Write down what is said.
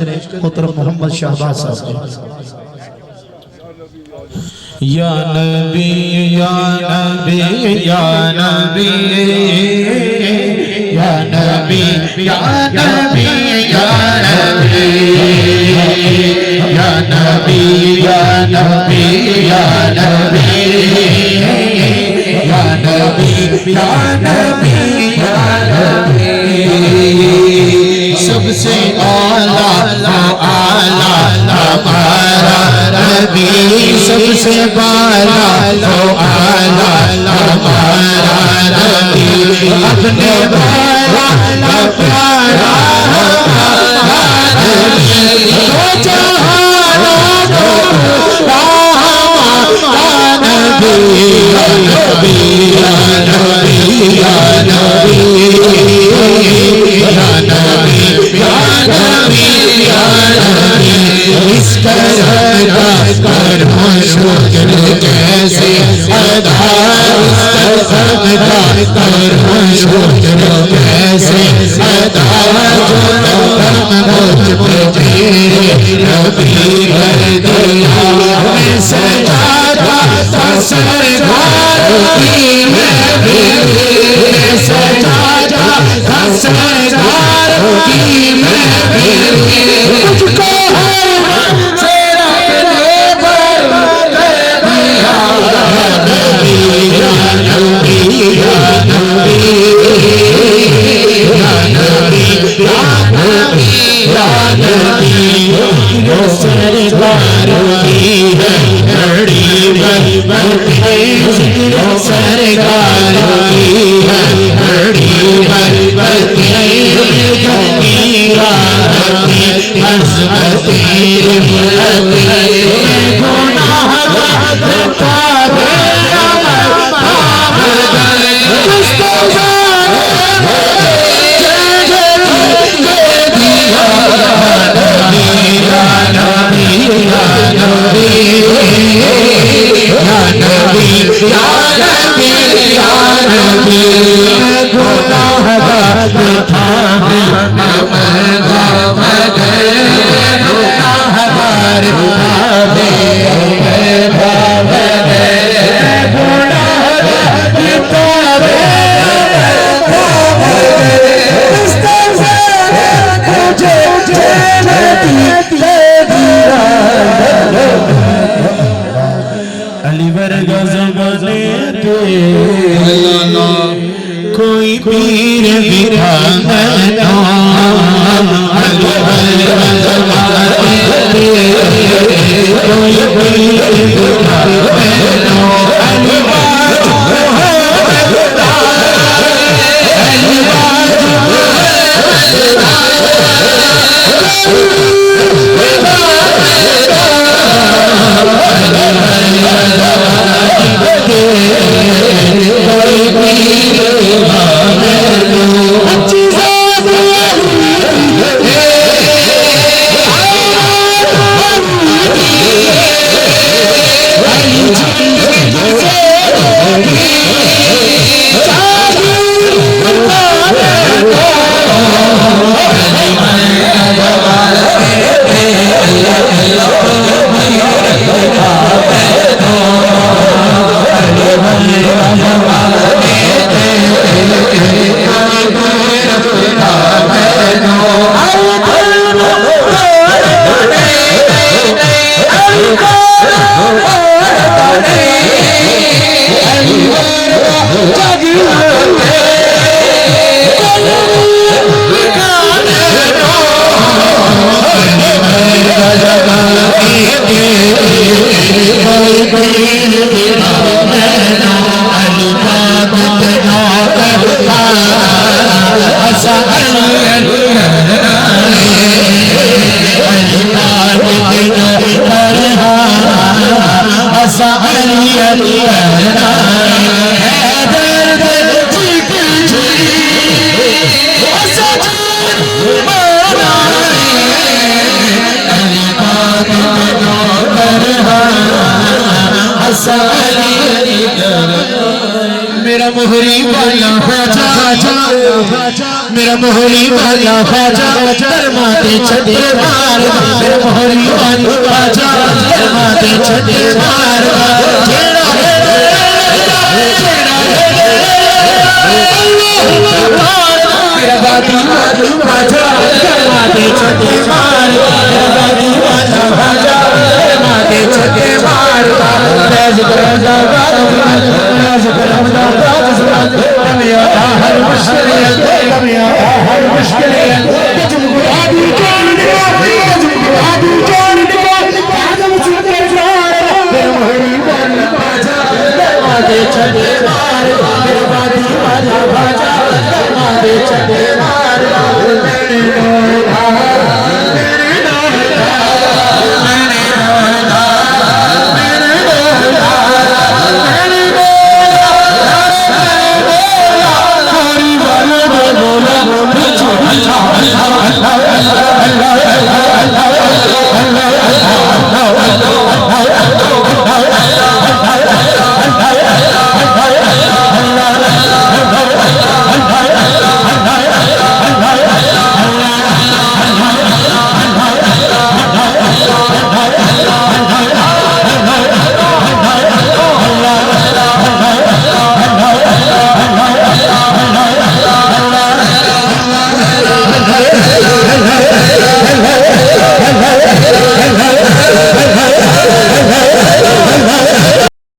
मोहतरम मोहम्मद शहबाज साहब। या नबी या नबी या नबी या नबी या नबी या नबी या नबी या नबी या नबी या नबी या नबी या नबी सबसे आला आला हमारा नबी सबसे बाला आला हमारा नबी अपने बाला प्यारा कैसे कोई पीर बिठा कोई पीर मेरा मोहरी वाला खाजा मेरा मोहरी वाला खाजा दरमाते छते मार मेरा मोहरी वाला खाजा दरमाते छते मार मेरा बाबू खाजा दरमाते छते